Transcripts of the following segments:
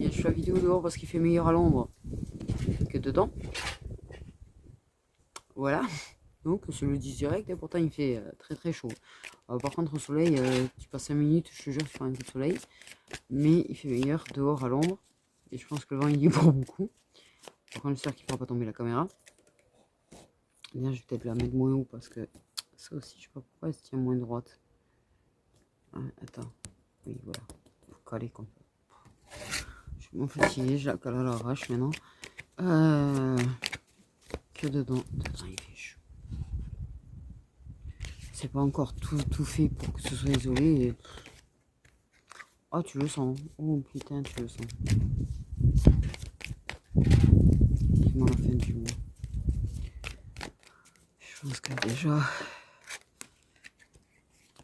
je fais la vidéo dehors parce qu'il fait meilleur à l'ombre que dedans. Voilà. Donc, je le dis direct, et pourtant il fait très très chaud. Par contre, au soleil, tu passes 5 minutes, je te jure, tu fais un coup de soleil. Mais il fait meilleur dehors à l'ombre. Et je pense que le vent, il y est pour beaucoup. Par contre, j'espère qu'il ne pourra pas tomber la caméra. Bien, je vais peut-être la mettre moins haut parce que ça aussi, je sais pas pourquoi elle se tient moins droite. Ah, attends. Oui, voilà. Faut caler comme ça. Je suis moins fatiguée, je la cale à l'arrache maintenant. Que dedans. Dedans, il fait chaud. C'est pas encore tout fait pour que ce soit isolé. Et... oh, tu le sens. Oh putain, tu le sens. Vivement la fin du mois. Je pense que déjà,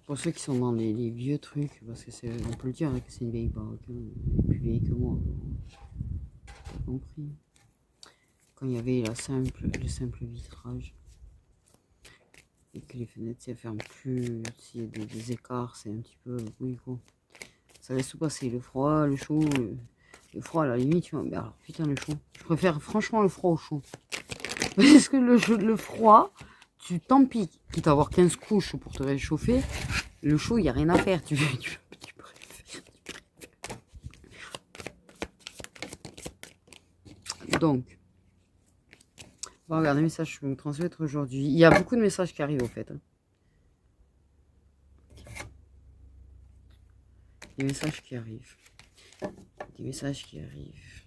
pour ceux qui sont dans les vieux trucs, parce que c'est, on peut le dire, hein, que c'est une vieille baraque, hein, elle est plus vieille que moi. T'as compris. Quand il y avait le simple vitrage. Et que les fenêtres ne ferment plus, s'il y a des écarts, c'est un petit peu oui quoi. Ça laisse tout passer, le froid, le chaud, le froid à la limite, tu vois. Mais alors putain le chaud. Je préfère franchement le froid au chaud. Parce que le froid, tu tant pis, quitte à avoir 15 couches pour te réchauffer, le chaud, il n'y a rien à faire, tu préfères. Donc, bon, regarde, les messages que je vais vous transmettre aujourd'hui. Il y a beaucoup de messages qui arrivent au fait. Hein. Des messages qui arrivent. Des messages qui arrivent.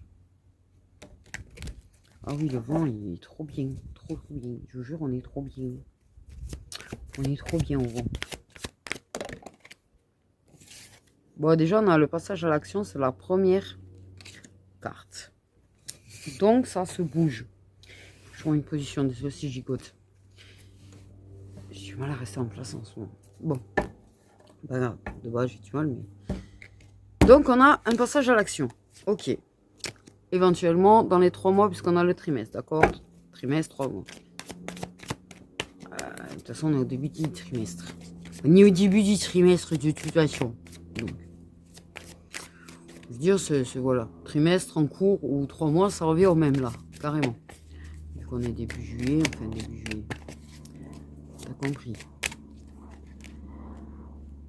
Ah oui, le vent, il est trop bien. Trop bien. Je vous jure, on est trop bien. On est trop bien au vent. Bon, déjà, on a le passage à l'action. C'est la première carte. Donc, ça se bouge. Je prends une position. Désolé si je gigote. J'ai du mal à rester en place en ce moment. Bon. Pas grave. De base, j'ai du mal, mais... donc, on a un passage à l'action. Ok. Éventuellement, dans les 3 mois, puisqu'on a le trimestre, d'accord? Trimestre, 3 mois. De toute façon, on est au début du trimestre. On est au début du trimestre de toute façon. Donc, je veux dire, c'est voilà. Trimestre en cours ou 3 mois, ça revient au même là, carrément. Vu qu'on est début juillet, enfin début juillet. T'as compris?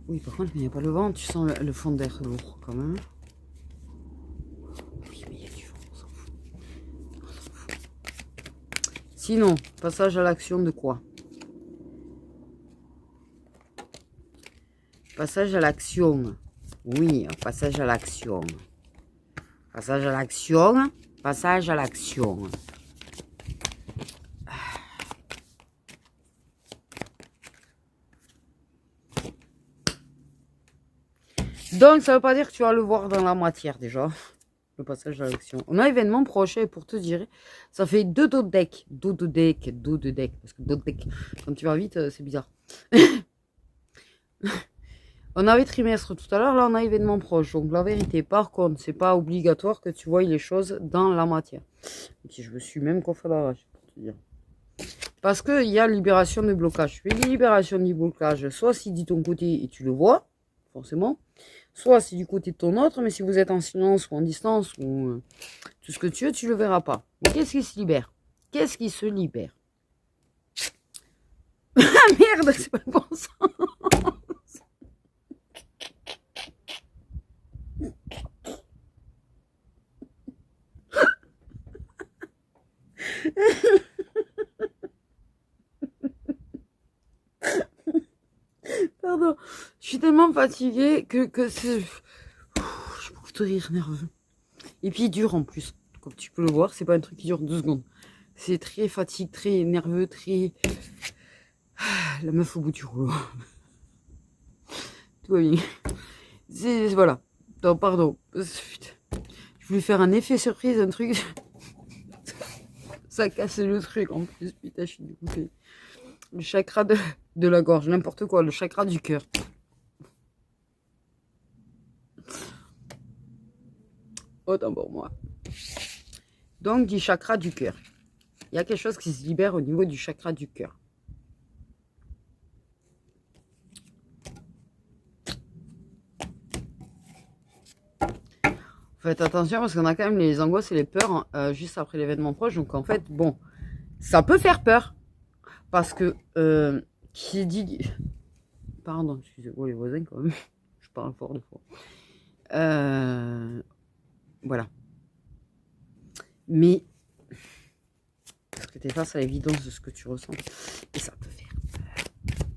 Oui, par contre, il n'y a pas le vent, tu sens le fond d'air lourd quand même. Oui, mais il y a du vent, on s'en fout. On s'en fout. Sinon, passage à l'action de quoi? Passage à l'action. Oui, passage à l'action. Passage à l'action. Passage à l'action. Donc, ça veut pas dire que tu vas le voir dans la matière déjà. Le passage à l'action. On a événement prochain pour te dire. Ça fait 2 dos de deck. Dos de deck. Dos de deck. Parce que dos de deck, quand tu vas vite, c'est bizarre. On avait trimestre tout à l'heure, là on a événement proche. Donc la vérité, par contre, c'est pas obligatoire que tu vois les choses dans la matière. Et je me suis même coiffé l'arrache pour te dire. Parce qu'il y a libération de blocage. Tu fais libération du blocage, soit c'est de ton côté et tu le vois, forcément. Soit c'est du côté de ton autre, mais si vous êtes en silence ou en distance ou tout ce que tu le verras pas. Mais qu'est-ce qui se libère? Qu'est-ce qui se libère? Ah merde, c'est pas le bon sens. Pardon, je suis tellement fatiguée que c'est... je peux te rire nerveux. Et puis il dure en plus. Comme tu peux le voir, c'est pas un truc qui dure 2 secondes. C'est très fatigue, très nerveux, très... la meuf au bout du rouleau. Tout va bien. Voilà. Non, pardon. Je voulais faire un effet surprise, un truc... ça casse le truc en plus. Putain, je suis dégoûtée. Le chakra de la gorge, n'importe quoi. Le chakra du cœur. Autant pour moi. Donc, du chakra du cœur. Il y a quelque chose qui se libère au niveau du chakra du cœur. Faites attention parce qu'on a quand même les angoisses et les peurs juste après l'événement proche. Donc en fait, bon, ça peut faire peur. Parce que, qui dit... Pardon, excusez-moi les voisins quand même. Je parle fort des fois. Voilà. Mais, parce que tu es face à l'évidence de ce que tu ressens. Et ça peut faire peur.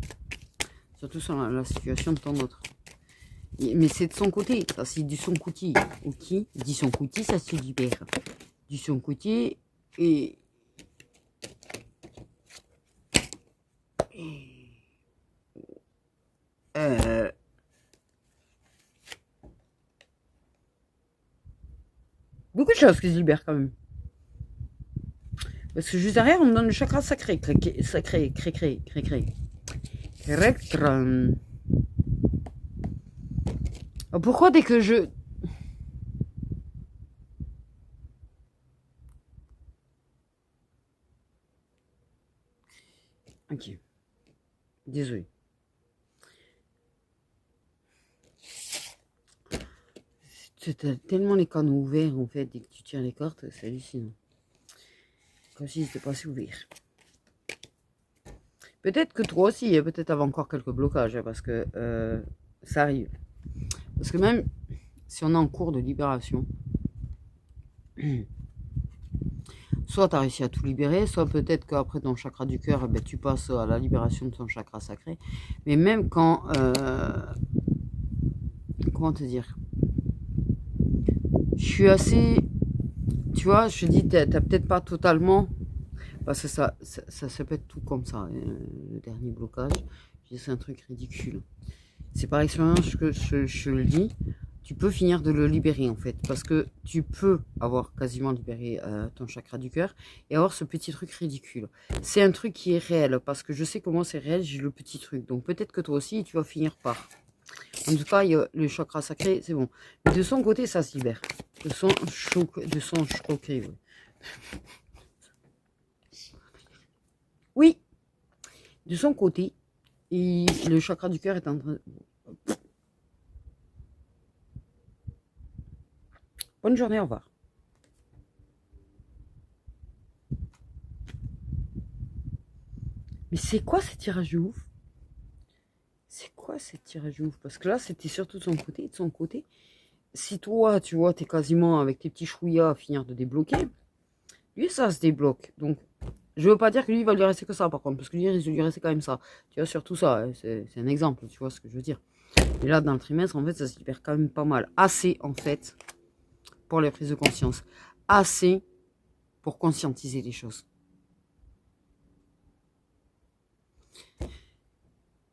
Surtout sur la situation de ton autre. Mais c'est de son côté. Ça, c'est du son côté. Ok. Dit son côté, ça se libère. Du son côté et... beaucoup de choses qui se libèrent quand même. Parce que juste derrière, on me donne le chakra sacré. Sacré, cré. Pourquoi dès que je... Ok. Désolé. T'as tellement les canaux ouverts en fait, dès que tu tires les cartes, c'est hallucinant. Comme si c'était pas assez ouvert. Peut-être que toi aussi, peut-être avoir encore quelques blocages, parce que ça arrive. Parce que même si on est en cours de libération, soit tu as réussi à tout libérer, soit peut-être qu'après ton chakra du cœur, ben, tu passes à la libération de ton chakra sacré. Mais même quand... comment te dire, je suis assez... Tu vois, je te dis, t'as peut-être pas totalement... Parce que ça se peut être tout comme ça. Le dernier blocage, c'est un truc ridicule. C'est par expérience que je le dis. Tu peux finir de le libérer en fait. Parce que tu peux avoir quasiment libéré ton chakra du cœur et avoir ce petit truc ridicule. C'est un truc qui est réel. Parce que je sais comment c'est réel, j'ai le petit truc. Donc peut-être que toi aussi, tu vas finir par... En tout cas, il y a le chakra sacré, c'est bon. Mais de son côté, ça se libère. De son choqué, oui. Oui, de son côté, et le chakra du cœur est en train... Bonne journée, au revoir. Mais c'est quoi ce tirage de ouf? C'est quoi ce tirage de ouf? Parce que là, c'était surtout de son côté. De son côté, si toi, tu vois, t'es quasiment avec tes petits chouïas à finir de débloquer, lui, ça se débloque. Donc, je veux pas dire que lui, il va lui rester que ça, par contre. Parce que lui, il va lui rester quand même ça. Tu vois, surtout ça. Hein, c'est un exemple, tu vois ce que je veux dire. Et là, dans le trimestre, en fait, ça se libère quand même pas mal. Assez, en fait, pour les prises de conscience. Assez pour conscientiser les choses.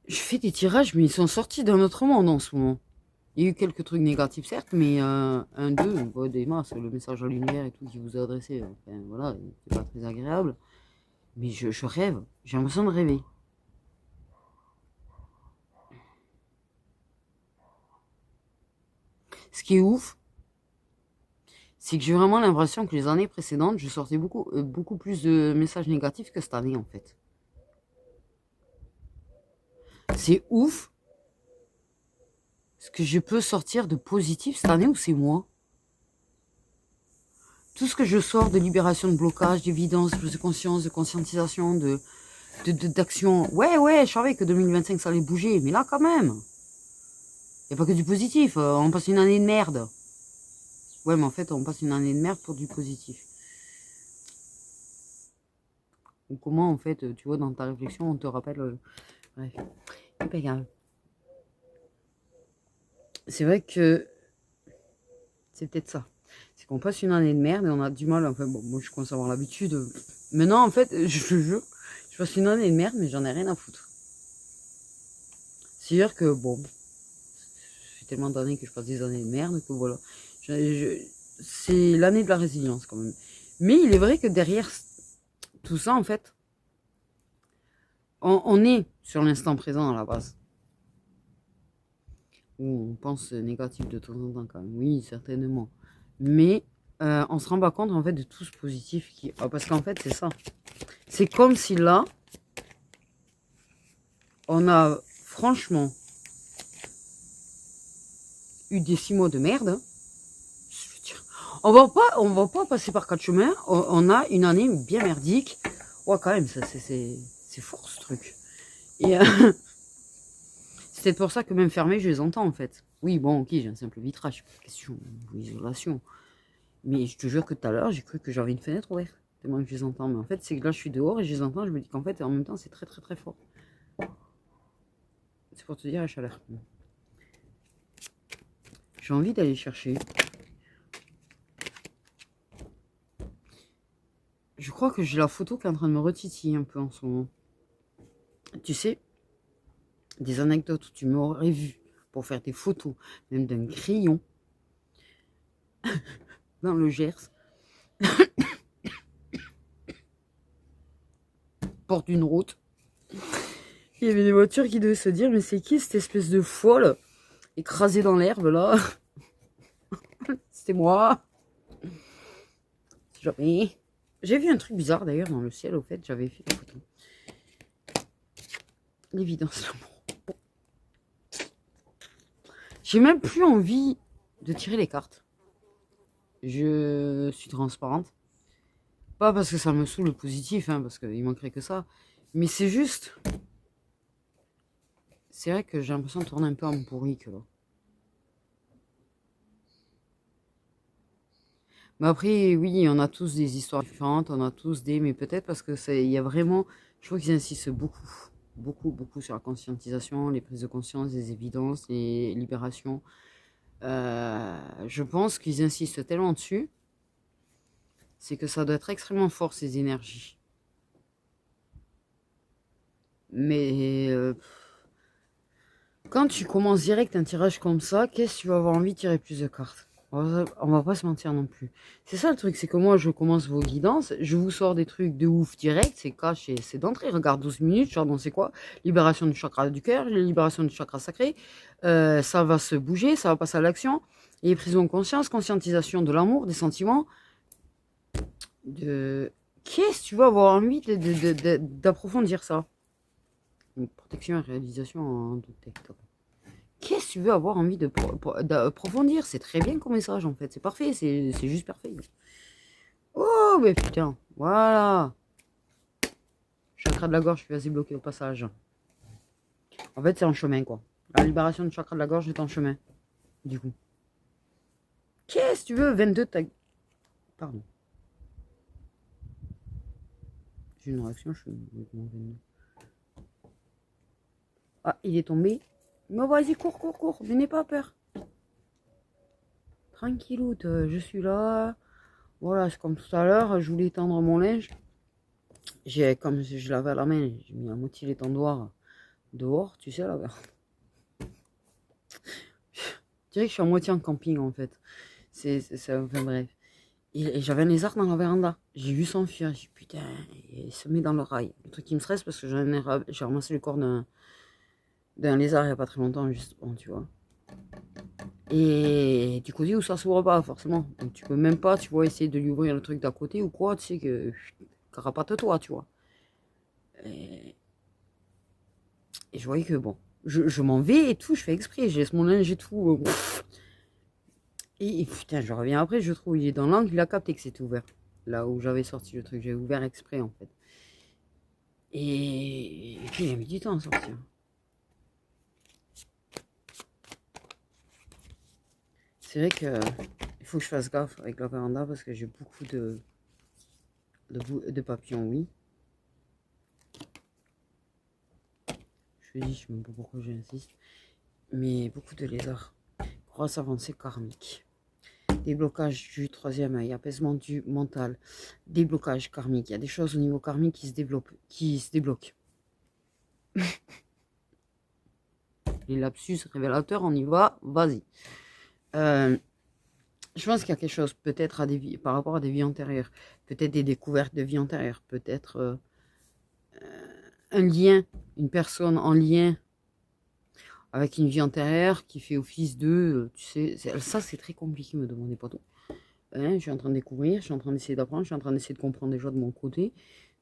Je fais des tirages, mais ils sont sortis d'un autre monde en ce moment. Il y a eu quelques trucs négatifs, certes, mais un, deux, des masses, le message à l'univers et tout qui vous a adressé, enfin, voilà, c'est pas très agréable. Mais je rêve, j'ai l'impression de rêver. Ce qui est ouf, c'est que j'ai vraiment l'impression que les années précédentes, je sortais beaucoup plus de messages négatifs que cette année, en fait. C'est ouf ce que je peux sortir de positif cette année ou c'est moi. Tout ce que je sors de libération, de blocage, d'évidence, de conscience, de conscientisation, d'action. Ouais, je savais que 2025 ça allait bouger, mais là quand même. Il n'y a pas que du positif, on passe une année de merde. Ouais, mais en fait, on passe une année de merde pour du positif. Ou comment, en fait, tu vois, dans ta réflexion, on te rappelle... bref, c'est pas grave. C'est vrai que c'est peut-être ça. C'est qu'on passe une année de merde et on a du mal. Enfin, bon, moi, je commence à avoir l'habitude. Maintenant, en fait, je passe une année de merde, mais j'en ai rien à foutre. C'est-à-dire que, bon, ça fait tellement d'années que je passe des années de merde que voilà. C'est l'année de la résilience, quand même. Mais il est vrai que derrière tout ça, en fait, on est sur l'instant présent à la base. Où on pense négatif de temps en temps, quand même. Oui, certainement. Mais on se rend pas compte, en fait, de tout ce positif qui... parce qu'en fait, c'est ça. C'est comme si là, on a franchement eu des 6 mois de merde. Je veux On va pas passer par 4 chemins. On a une année bien merdique. Ouais, quand même, c'est fort ce truc. Et c'est peut-être pour ça que même fermé, je les entends en fait. Oui, bon, ok, j'ai un simple vitrage, pas de question d'isolation. Mais je te jure que tout à l'heure, j'ai cru que j'avais une fenêtre ouverte, tellement que je les entends. Mais en fait, c'est que là, je suis dehors et je les entends. Je me dis qu'en fait, en même temps, c'est très très très fort. C'est pour te dire la chaleur. J'ai envie d'aller chercher. Je crois que j'ai la photo qui est en train de me retitiller un peu en ce moment. Tu sais, des anecdotes où tu m'aurais vu pour faire des photos, même d'un crayon, dans le Gers, porte d'une route. Il y avait des voitures qui devaient se dire, mais c'est qui cette espèce de folle écrasée dans l'herbe là? C'était moi. Jamais. J'ai vu un truc bizarre d'ailleurs dans le ciel, au fait, j'avais fait des photos. L'évidence, l'amour. J'ai même plus envie de tirer les cartes. Je suis transparente. Pas parce que ça me saoule le positif, hein, parce qu'il manquerait que ça. Mais c'est juste. C'est vrai que j'ai l'impression de tourner un peu en bourrique là. Mais après, oui, on a tous des histoires différentes, on a tous des. Mais peut-être parce que il y a vraiment. Je trouve qu'ils insistent beaucoup. Beaucoup, beaucoup sur la conscientisation, les prises de conscience, les évidences, les libérations. Je pense qu'ils insistent tellement dessus, c'est que ça doit être extrêmement fort ces énergies. Mais quand tu commences direct un tirage comme ça, qu'est-ce que tu vas avoir envie de tirer plus de cartes? On va pas se mentir non plus. C'est ça le truc, c'est que moi je commence vos guidances, je vous sors des trucs de ouf direct, c'est caché, c'est d'entrée. Regarde 12 minutes, genre non c'est quoi? Libération du chakra du cœur, libération du chakra sacré, ça va se bouger, ça va passer à l'action. Et prise de conscience, conscientisation de l'amour, des sentiments, de... Qu'est-ce que tu vas avoir envie d'approfondir ça? Une protection et réalisation en détecteur. Qu'est-ce que tu veux avoir envie d'approfondir? C'est très bien comme message en fait, c'est parfait, c'est juste parfait. Oh mais putain, voilà. Chakra de la gorge, je suis assez bloqué au passage. En fait c'est en chemin quoi. La libération du chakra de la gorge est en chemin. Du coup. Qu'est-ce que tu veux? 22 tag. Pardon. J'ai une réaction, je suis... Ah, il est tombé. Mais vas-y, cours, cours, cours. Mais n'aie pas peur. Tranquillou, je suis là. Voilà, c'est comme tout à l'heure. Je voulais étendre mon linge. Comme je l'avais à la main, j'ai mis à moitié l'étendoir dehors, tu sais, là. Je dirais que je suis à moitié en camping, en fait. Enfin, bref. Et j'avais un lézard dans la véranda. J'ai vu s'enfuir. J'ai dit, putain, il se met dans le rail. Le truc qui me stresse parce que j'ai ramassé le corps d'un lézard il n'y a pas très longtemps, justement, tu vois. Et du côté où ça s'ouvre pas, forcément. Donc tu peux même pas, tu vois, essayer de lui ouvrir le truc d'à côté ou quoi, tu sais que carapate-toi, tu vois. Et je voyais que bon, je m'en vais et tout, je fais exprès, je laisse mon linge et tout. Et putain, je reviens après, je trouve, il est dans l'angle, il a capté que c'était ouvert. Là où j'avais sorti le truc, j'ai ouvert exprès en fait. Et puis il a mis du temps à sortir. C'est vrai que il faut que je fasse gaffe avec la véranda parce que j'ai beaucoup de papillons, oui. Je dis, je sais même pas pourquoi j'insiste. Mais beaucoup de lézards. Grosse avancée karmique. Déblocage du troisième œil, apaisement du mental, déblocage karmique. Il y a des choses au niveau karmique qui se développent, qui se débloquent. Les lapsus révélateurs, on y va, vas-y. Je pense qu'il y a quelque chose, peut-être par rapport à des vies antérieures, peut-être des découvertes de vie antérieure, peut-être un lien, une personne en lien avec une vie antérieure qui fait office de, tu sais, ça c'est très compliqué, me demandez pas tout. Hein, je suis en train de découvrir, je suis en train d'essayer d'apprendre, je suis en train d'essayer de comprendre déjà de mon côté.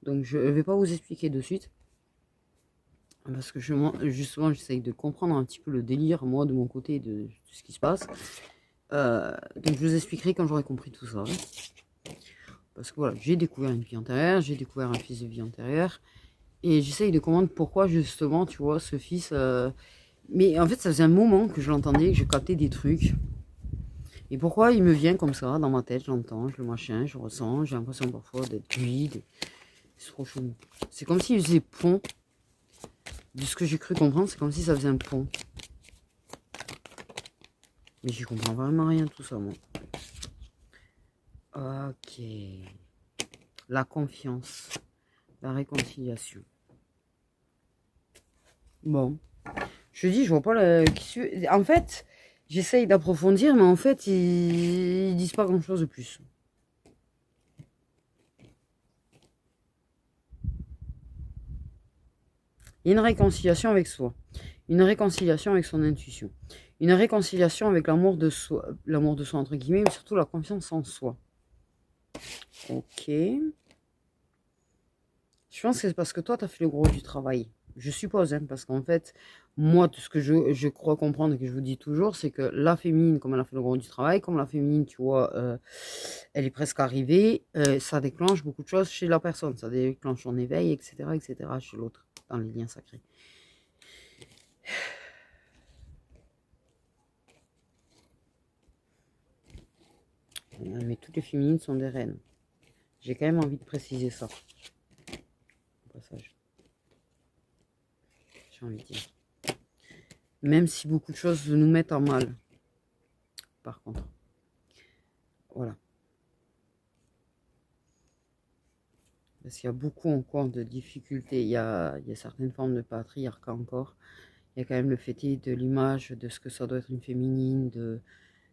Donc je ne vais pas vous expliquer de suite. Parce que justement, j'essaye de comprendre un petit peu le délire, moi, de mon côté, de ce qui se passe. Donc je vous expliquerai quand j'aurai compris tout ça. Hein. Parce que voilà, j'ai découvert une vie antérieure, j'ai découvert un fils de vie antérieure. Et j'essaye de comprendre pourquoi justement, tu vois, ce fils... Mais en fait, ça faisait un moment que je l'entendais, que je captais des trucs. Et pourquoi il me vient comme ça, dans ma tête, j'entends, je le machin, je ressens, j'ai l'impression parfois d'être lui. C'est trop chaud. C'est comme s'il faisait pont. De ce que j'ai cru comprendre, c'est comme si ça faisait un pont. Mais j'y comprends vraiment rien tout ça, moi. Ok. La confiance. La réconciliation. Bon. Je dis, je vois pas la... En fait, j'essaye d'approfondir, mais en fait, ils disent pas grand-chose de plus. Il y a une réconciliation avec soi. Une réconciliation avec son intuition. Une réconciliation avec l'amour de soi entre guillemets, mais surtout la confiance en soi. Ok. Je pense que c'est parce que toi, tu as fait le gros du travail. Je suppose, hein, parce qu'en fait, moi, tout ce que je crois comprendre et que je vous dis toujours, c'est que la féminine, comme elle a fait le gros du travail, comme la féminine, tu vois, elle est presque arrivée, ça déclenche beaucoup de choses chez la personne. Ça déclenche son éveil, etc., chez l'autre, dans les liens sacrés. Mais toutes les féminines sont des reines. J'ai quand même envie de préciser ça. Au passage. J'ai envie de dire. Même si beaucoup de choses nous mettent en mal. Par contre. Voilà. Parce qu'il y a beaucoup encore de difficultés. Il y a certaines formes de patriarcat encore. Il y a quand même le fait de l'image, de ce que ça doit être une féminine.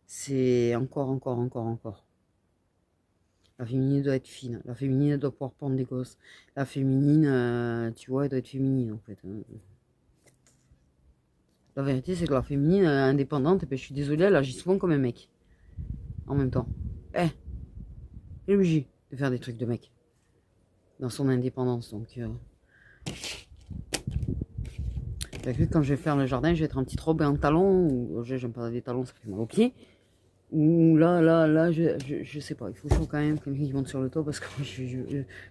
C'est encore. La féminine doit être fine. La féminine elle doit pouvoir prendre des gosses. La féminine, tu vois, elle doit être féminine en fait. La vérité, c'est que la féminine indépendante, je suis désolée, elle agit souvent comme un mec. En même temps. Elle est obligée de faire des trucs de mec. Dans son indépendance. Donc, quand je vais faire le jardin, je vais être en petite robe et en talons. Ou j'aime pas des talons, ça fait mal aux pieds. Ou là, je sais pas. Il faut quand même quelqu'un qui monte sur le toit parce que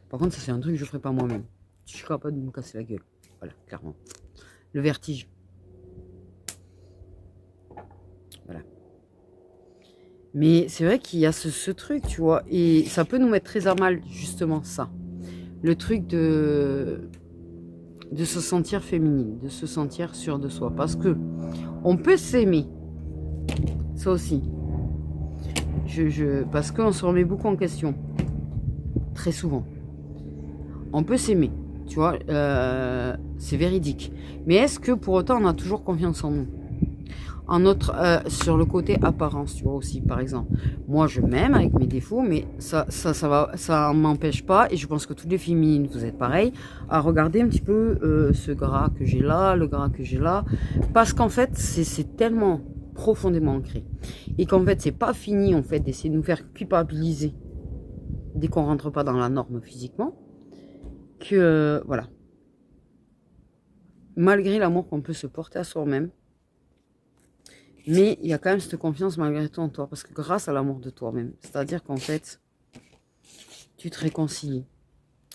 par contre, ça c'est un truc que je ferai pas moi-même. Je suis capable de me casser la gueule. Voilà, clairement. Le vertige. Voilà. Mais c'est vrai qu'il y a ce truc, tu vois. Et ça peut nous mettre très à mal, justement, ça. Le truc de se sentir féminine, de se sentir sûre de soi. Parce que on peut s'aimer. Ça aussi. Parce qu'on se remet beaucoup en question. Très souvent. On peut s'aimer. Tu vois, c'est véridique. Mais est-ce que pour autant on a toujours confiance en nous? Sur le côté apparence, tu vois aussi, par exemple. Moi, je m'aime avec mes défauts, mais ça m'empêche pas, et je pense que toutes les féminines, vous êtes pareil, à regarder un petit peu ce gras que j'ai là, le gras que j'ai là, parce qu'en fait, c'est tellement profondément ancré, et qu'en fait, c'est pas fini, en fait, d'essayer de nous faire culpabiliser dès qu'on rentre pas dans la norme physiquement, que, voilà. Malgré l'amour qu'on peut se porter à soi-même, mais il y a quand même cette confiance malgré tout en toi. Parce que grâce à l'amour de toi-même. C'est-à-dire qu'en fait, tu te réconcilies.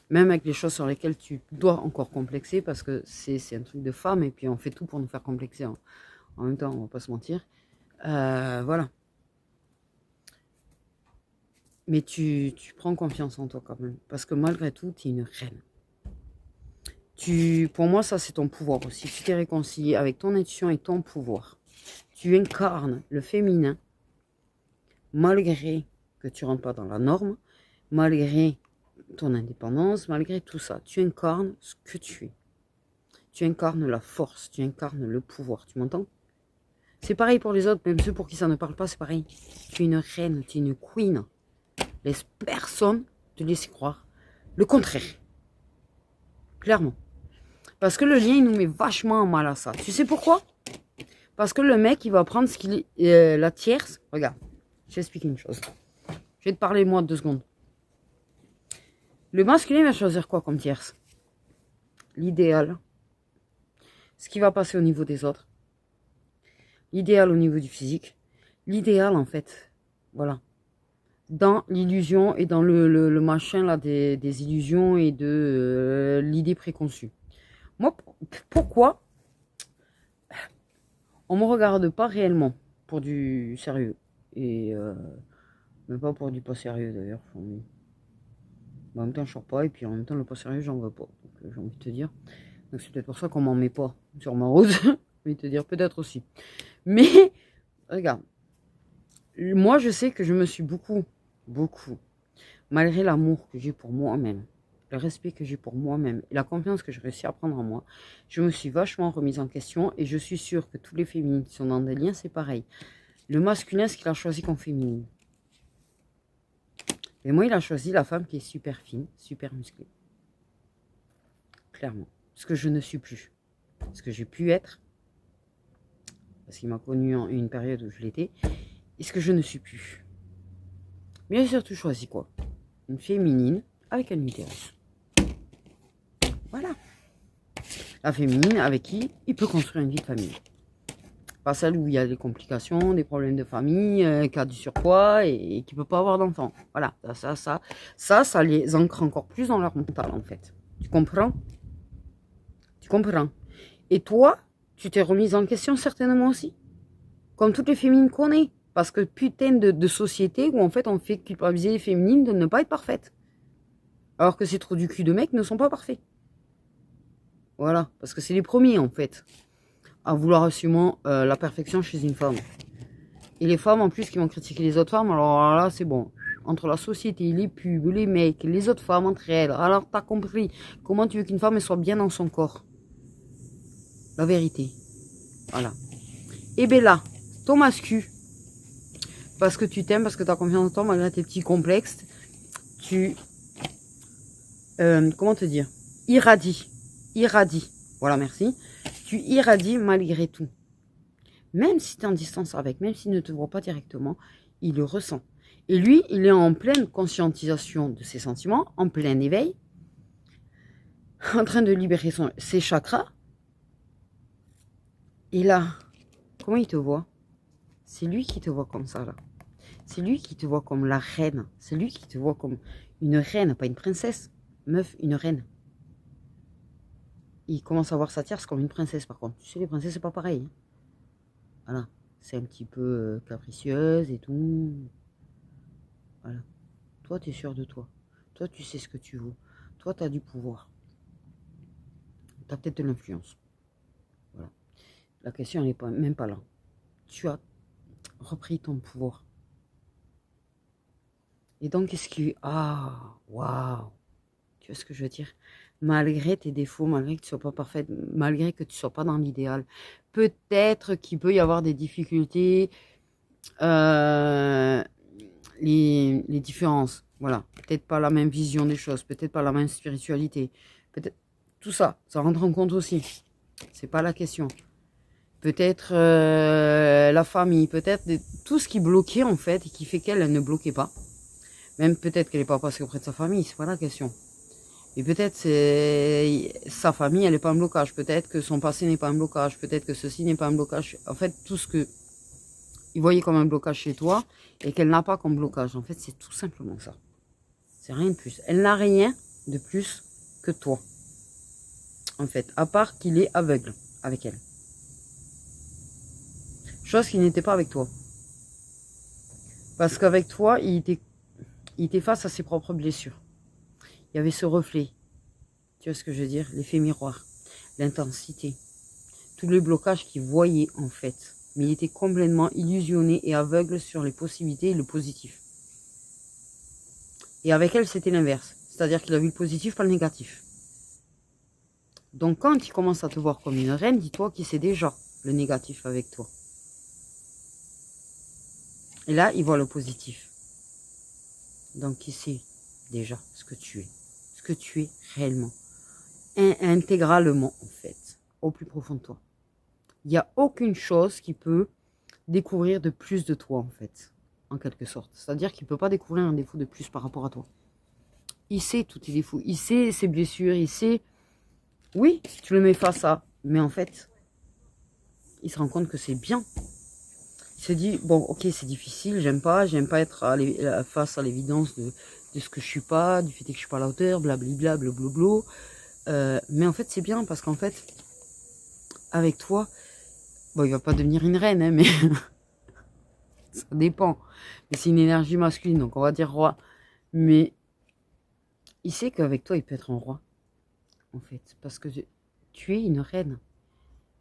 Même avec les choses sur lesquelles tu dois encore complexer. Parce que c'est un truc de femme. Et puis on fait tout pour nous faire complexer. Hein. En même temps, on va pas se mentir. Voilà. Mais tu prends confiance en toi quand même. Parce que malgré tout, tu es une reine. Pour moi, ça c'est ton pouvoir aussi. Tu t'es réconcilié avec ton intuition et ton pouvoir. Tu incarnes le féminin, malgré que tu ne rentres pas dans la norme, malgré ton indépendance, malgré tout ça. Tu incarnes ce que tu es. Tu incarnes la force, tu incarnes le pouvoir. Tu m'entends? C'est pareil pour les autres, même ceux pour qui ça ne parle pas, c'est pareil. Tu es une reine, tu es une queen. Laisse personne te laisser croire le contraire. Clairement. Parce que le lien, il nous met vachement en mal à ça. Tu sais pourquoi? Parce que le mec, il va prendre ce qu'il est, la tierce. Regarde, je t'explique une chose. Je vais te parler, moi, 2 secondes. Le masculin va choisir quoi comme tierce? L'idéal. Ce qui va passer au niveau des autres. L'idéal au niveau du physique. l'idéal en fait. Voilà. Dans l'illusion et dans le machin là des illusions et de l'idée préconçue. Moi, pourquoi on me regarde pas réellement pour du sérieux et même pas pour du pas sérieux d'ailleurs. En même temps, je sors pas et puis en même temps, le pas sérieux, j'en veux pas. Donc, j'ai envie de te dire. Donc, c'est peut-être pour ça qu'on m'en met pas sur ma route. J'ai envie de te dire, peut-être aussi. Mais, regarde. Moi, je sais que je me suis beaucoup, malgré l'amour que j'ai pour moi-même, le respect que j'ai pour moi-même et la confiance que j'ai réussi à prendre en moi, je me suis vachement remise en question et je suis sûre que tous les féminines qui sont dans des liens, c'est pareil. Le masculin, ce qu'il a choisi comme féminine. Et moi, il a choisi la femme qui est super fine, super musclée. Clairement. Ce que je ne suis plus. Ce que j'ai pu être. Parce qu'il m'a connu en une période où je l'étais. Et ce que je ne suis plus. Mais j'ai surtout choisi quoi? Une féminine avec un utérus. Voilà. La féminine avec qui il peut construire une vie de famille. Pas celle où il y a des complications, des problèmes de famille, qui a du surpoids et qui ne peut pas avoir d'enfant. Voilà. Ça les ancre encore plus dans leur mental en fait. Tu comprends? Tu comprends? Et toi, tu t'es remise en question certainement aussi. Comme toutes les féminines qu'on est. Parce que putain de société où en fait on fait culpabiliser les féminines de ne pas être parfaites. Alors que ces trous du cul de mecs ne sont pas parfaits. Voilà. Parce que c'est les premiers en fait à vouloir assumer la perfection chez une femme. Et les femmes en plus qui vont critiquer les autres femmes, alors là c'est bon. Entre la société, les pubs, les mecs, les autres femmes entre elles. Alors t'as compris. Comment tu veux qu'une femme elle soit bien dans son corps? La vérité. Voilà. Et bien là, ton mascu, parce que tu t'aimes, parce que tu as confiance en toi, malgré tes petits complexes, tu, comment te dire, irradie, voilà, merci, tu irradies malgré tout. Même si tu es en distance avec, même s'il ne te voit pas directement, il le ressent. Et lui, il est en pleine conscientisation de ses sentiments, en plein éveil, en train de libérer ses chakras. Et là, comment il te voit? C'est lui qui te voit comme ça, là. C'est lui qui te voit comme la reine. C'est lui qui te voit comme une reine, pas une princesse. Meuf, une reine. Il commence à voir sa tierce comme une princesse, par contre. Tu sais, les princesses, c'est pas pareil. Voilà. C'est un petit peu capricieuse et tout. Voilà. Toi, tu es sûr de toi. Toi, tu sais ce que tu veux. Toi, tu as du pouvoir. Tu as peut-être de l'influence. Voilà. La question, elle n'est pas, même pas là. Tu as repris ton pouvoir. Et donc, qu'est-ce qui... Ah, waouh. Tu vois ce que je veux dire? Malgré tes défauts, malgré que tu ne sois pas parfaite, malgré que tu ne sois pas dans l'idéal, peut-être qu'il peut y avoir des difficultés, les différences. Voilà. Peut-être pas la même vision des choses, peut-être pas la même spiritualité. Peut-être tout ça, ça rentre en compte aussi. C'est pas la question. Peut-être la famille, peut-être tout ce qui bloquait en fait et qui fait qu'elle ne bloquait pas. Même peut-être qu'elle n'est pas passée auprès de sa famille, c'est pas la question. Et peut-être sa famille, elle n'est pas un blocage. Peut-être que son passé n'est pas un blocage. Peut-être que ceci n'est pas un blocage. En fait, tout ce que il voyait comme un blocage chez toi et qu'elle n'a pas comme blocage. En fait, c'est tout simplement ça. C'est rien de plus. Elle n'a rien de plus que toi. En fait, à part qu'il est aveugle avec elle. Chose qui n'était pas avec toi. Parce qu'avec toi, il était face à ses propres blessures. Il y avait ce reflet. Tu vois ce que je veux dire? L'effet miroir. L'intensité. Tous les blocages qu'il voyait en fait. Mais il était complètement illusionné et aveugle sur les possibilités et le positif. Et avec elle, c'était l'inverse. C'est-à-dire qu'il a vu le positif, pas le négatif. Donc quand il commence à te voir comme une reine, dis-toi qu'il sait déjà le négatif avec toi. Et là, il voit le positif. Donc il sait déjà ce que tu es. Ce que tu es réellement. Intégralement, en fait. Au plus profond de toi. Il n'y a aucune chose qui peut découvrir de plus de toi, en fait. En quelque sorte. C'est-à-dire qu'il ne peut pas découvrir un défaut de plus par rapport à toi. Il sait tous tes défauts. Il sait ses blessures. Il sait... Oui, tu le mets face à... Mais en fait, il se rend compte que c'est bien. Il se dit, bon, ok, c'est difficile, j'aime pas être face à l'évidence de ce que je suis pas, du fait que je suis pas à la hauteur, blablabla, blablabla. Mais en fait, c'est bien parce qu'en fait, avec toi, bon, il va pas devenir une reine, hein, mais ça dépend. Mais c'est une énergie masculine, donc on va dire roi. Mais il sait qu'avec toi, il peut être un roi, en fait, parce que tu es une reine.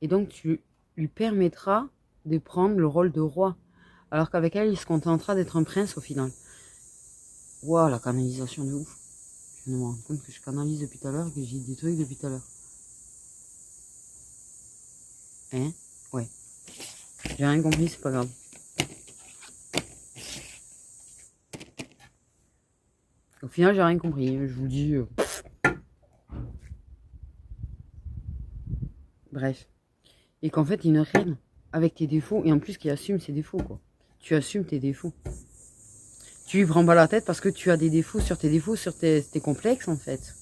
Et donc, tu lui permettras de prendre le rôle de roi. Alors qu'avec elle, il se contentera d'être un prince au final. Waouh, la canalisation de ouf. Je me rends compte que je canalise depuis tout à l'heure et que j'ai des trucs depuis tout à l'heure. Hein? Ouais. J'ai rien compris, c'est pas grave. Au final, j'ai rien compris. Je vous dis... Bref. Et qu'en fait, une reine, avec tes défauts, et en plus qui assume ses défauts, quoi. Tu assumes tes défauts. Tu lui prends pas la tête parce que tu as des défauts, sur tes complexes, en fait.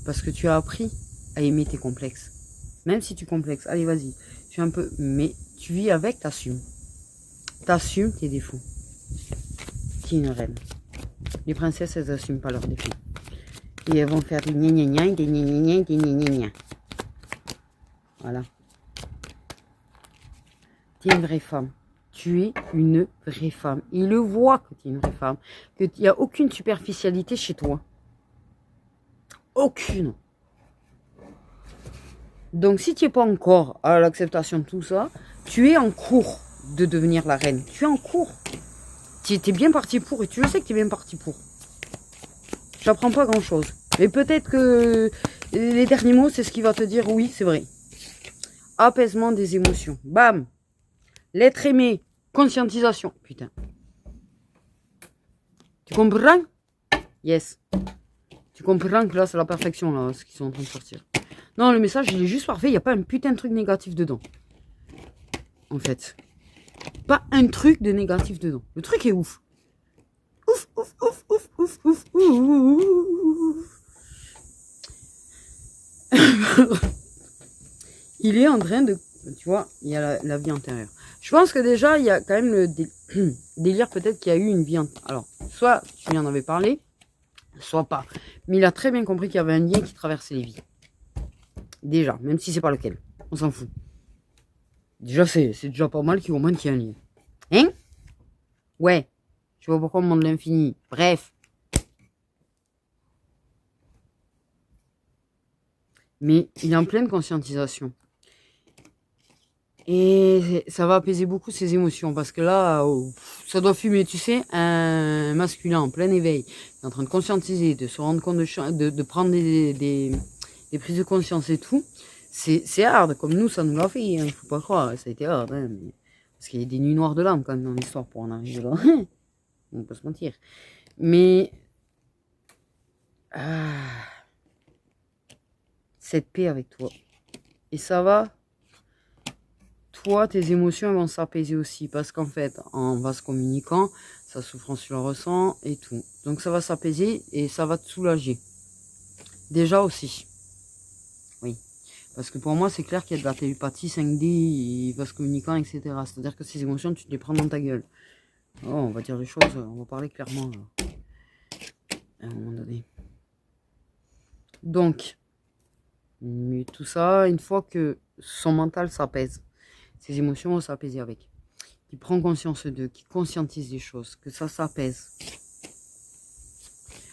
Parce que tu as appris à aimer tes complexes. Même si tu complexes, allez, vas-y. Tu es un peu... Mais tu vis avec, t'assumes. T'assumes tes défauts. Tu es une reine. Les princesses, elles n'assument pas leurs défauts. Et elles vont faire des gna gna gna, des gna gna gna, des gna gna gna. Voilà. Tu es une vraie femme. Tu es une vraie femme. Il le voit que tu es une vraie femme. Qu'il n'y a aucune superficialité chez toi. Aucune. Donc si tu n'es pas encore à l'acceptation de tout ça, tu es en cours de devenir la reine. Tu es en cours. Tu es bien parti pour et tu le sais que tu es bien parti pour. J'apprends pas grand chose. Mais peut-être que les derniers mots, c'est ce qui va te dire oui, c'est vrai. Apaisement des émotions. Bam. L'être aimé. Conscientisation. Putain. Tu comprends? Yes. Tu comprends que là, c'est la perfection, là, ce qu'ils sont en train de sortir. Non, le message, il est juste parfait. Il n'y a pas un putain de truc négatif dedans. En fait. Pas un truc de négatif dedans. Le truc est ouf. Ouf, ouf, ouf, ouf, ouf, ouf, ouf. Il est en train de... Tu vois, il y a la vie antérieure. Je pense que déjà, il y a quand même le délire peut-être qu'il y a eu une vie antérieure. Alors, soit tu lui en avais parlé, soit pas. Mais il a très bien compris qu'il y avait un lien qui traversait les vies. Déjà, même si c'est pas lequel. On s'en fout. Déjà, c'est déjà pas mal qu'il comprenne qu'il y a un lien. Hein? Ouais. Je sais pas pourquoi on demande l'infini. Bref. Mais il est en pleine conscientisation. Et ça va apaiser beaucoup ses émotions. Parce que là, ça doit fumer. Tu sais, un masculin en plein éveil, est en train de conscientiser, de se rendre compte de prendre des prises de conscience et tout. C'est hard. Comme nous, ça nous l'a fait. Il faut pas croire. Ça a été hard. Hein, mais... Parce qu'il y a des nuits noires de l'âme quand même dans l'histoire pour en arriver là. On peut se mentir. Mais... cette paix avec toi. Et ça va... Toi, tes émotions vont s'apaiser aussi. Parce qu'en fait, en vase communicant, sa souffrance, tu la ressens et tout. Donc ça va s'apaiser et ça va te soulager. Déjà aussi. Oui. Parce que pour moi, c'est clair qu'il y a de la télépathie 5D, et vase communicant, etc. C'est-à-dire que ces émotions, tu te les prends dans ta gueule. Oh, on va dire les choses, on va parler clairement. Là. À un moment donné. Donc, mais tout ça, une fois que son mental s'apaise, ses émotions vont s'apaiser avec. Qu'il prend conscience d'eux, qu'il conscientise des choses, que ça s'apaise.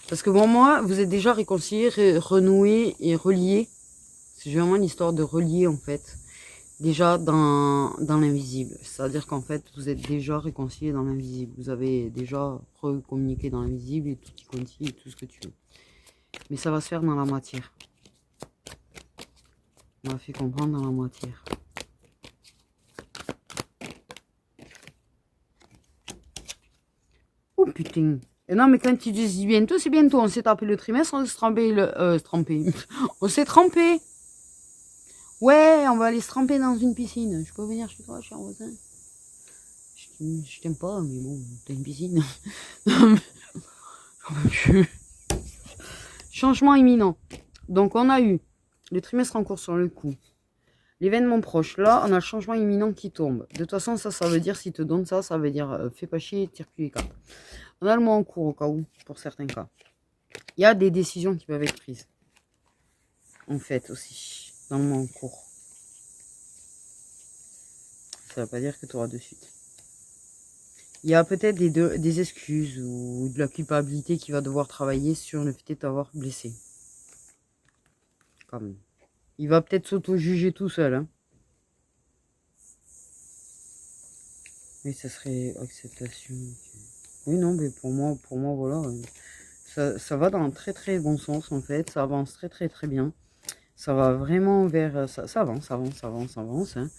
Parce que pour moi, vous êtes déjà réconciliés, renoués et reliés. C'est vraiment l'histoire de relier en fait. Déjà dans l'invisible. C'est-à-dire qu'en fait, vous êtes déjà réconciliés dans l'invisible. Vous avez déjà recommuniqué dans l'invisible et tout qui continue et tout ce que tu veux. Mais ça va se faire dans la matière. On m'a fait comprendre dans la matière. Oh putain. Et non, mais quand tu dis bientôt, c'est bientôt. On s'est tapé le trimestre, on s'est trempé on s'est trempé. Ouais, on va aller se tremper dans une piscine. Je peux venir chez toi, cher voisin? Je t'aime pas, mais bon, t'as une piscine. J'en peux plus. Changement imminent. Donc, on a eu le trimestre en cours sur le coup. L'événement proche. Là, on a le changement imminent qui tombe. De toute façon, ça veut dire, s'il te donne ça, ça veut dire fais pas chier, tire plus les cartes. On a le mois en cours au cas où, pour certains cas. Il y a des décisions qui peuvent être prises. En fait, aussi, dans le mois en cours. Ça ne veut pas dire que tu auras de suite. Il y a peut-être des excuses ou de la culpabilité qui va devoir travailler sur le fait de t'avoir blessé. Quand même. Il va peut-être s'auto-juger tout seul. Hein. Oui, ça serait acceptation. Oui, non, mais pour moi voilà. Ça va dans un très très bon sens en fait. Ça avance très très très bien. Ça va vraiment vers... Ça avance. Hein.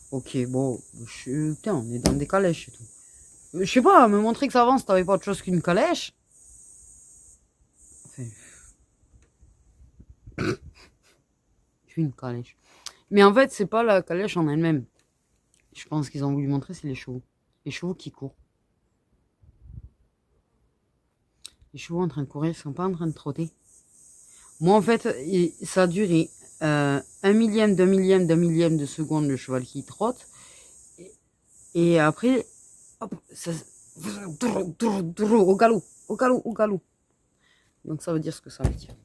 Ok, bon, putain, on est dans des calèches et tout. Je sais pas, me montrer que ça avance, t'avais pas autre chose qu'une calèche. Enfin... une calèche. Mais en fait, c'est pas la calèche en elle-même. Je pense qu'ils ont voulu montrer, c'est les chevaux. Les chevaux qui courent. Les chevaux en train de courir, ils sont pas en train de trotter. Moi, en fait, ça a duré 1 millième, d'un millième, d'un millième de seconde le cheval qui trotte. Et après, hop, ça, au galop, au galop, au galop. Donc ça veut dire ce que ça veut dire.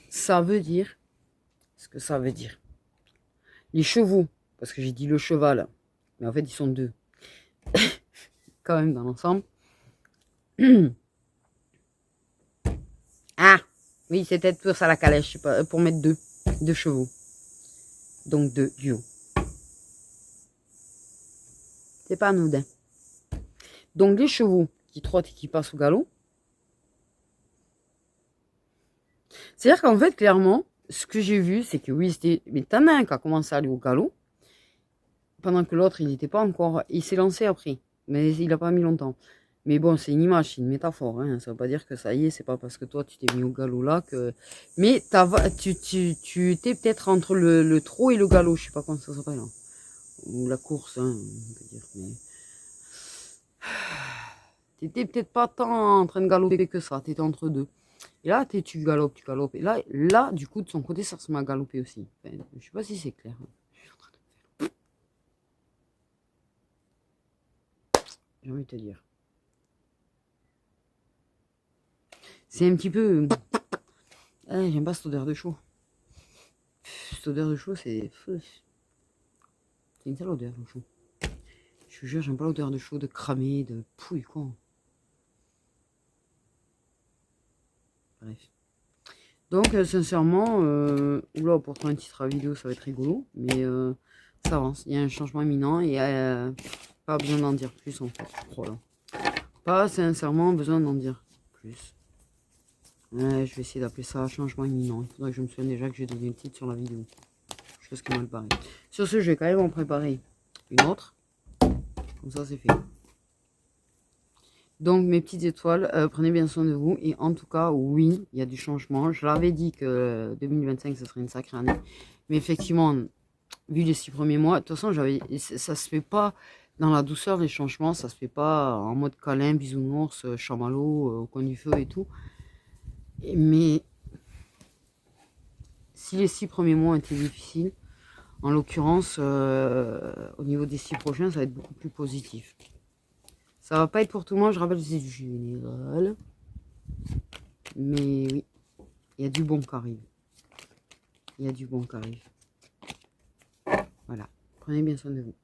Ça veut dire ce que ça veut dire. Les chevaux, parce que j'ai dit le cheval, mais en fait ils sont deux. Quand même dans l'ensemble. Ah, oui, c'est peut-être pour ça la calèche, je sais pas, pour mettre deux chevaux. Donc deux duos. C'est pas anodin. Donc les chevaux qui trottent et qui passent au galop. C'est-à-dire qu'en fait, clairement, ce que j'ai vu, c'est que oui, c'était... Mais t'en as un qui a commencé à aller au galop, pendant que l'autre, il n'était pas encore... Il s'est lancé après, mais il n'a pas mis longtemps. Mais bon, c'est une image, c'est une métaphore. Hein. Ça veut pas dire que ça y est, c'est pas parce que toi, tu t'es mis au galop là que... Mais tu étais peut-être entre le trot et le galop, je sais pas comment ça s'appelle. Hein. Ou la course, hein, on peut dire. Mais... T'étais peut-être pas tant en train de galoper que ça, t'étais entre deux. Et là, tu galopes, tu galopes. Et là, du coup, de son côté, ça se met à galoper aussi. Enfin, je sais pas si c'est clair. J'ai envie de te dire. C'est un petit peu... j'aime pas cette odeur de chaud. Cette odeur de chaud, c'est... C'est une sale odeur de chaud. Je te jure, j'aime pas l'odeur de chaud, de cramé, de pouille, quoi. Bref. Donc, sincèrement, oula, pour toi, un titre à vidéo, ça va être rigolo. Mais ça avance. Il y a un changement imminent et pas besoin d'en dire plus, en fait. Voilà. Pas sincèrement besoin d'en dire plus. Ouais, je vais essayer d'appeler ça changement imminent. Il faudrait que je me souvienne déjà que j'ai donné le titre sur la vidéo. Chose qui est mal barrée. Sur ce, je vais quand même en préparer une autre. Comme ça, c'est fait. Donc, mes petites étoiles, prenez bien soin de vous. Et en tout cas, oui, il y a du changement. Je l'avais dit que 2025, ce serait une sacrée année. Mais effectivement, vu les 6 premiers mois, de toute façon, ça se fait pas dans la douceur des changements. Ça se fait pas en mode câlin, bisounours, chamallow, au coin du feu et tout. Mais si les 6 premiers mois étaient difficiles, en l'occurrence, au niveau des 6 prochains, ça va être beaucoup plus positif. Ça va pas être pour tout le monde, je rappelle que c'est du général. Mais oui, il y a du bon qui arrive. Il y a du bon qui arrive. Voilà, prenez bien soin de vous.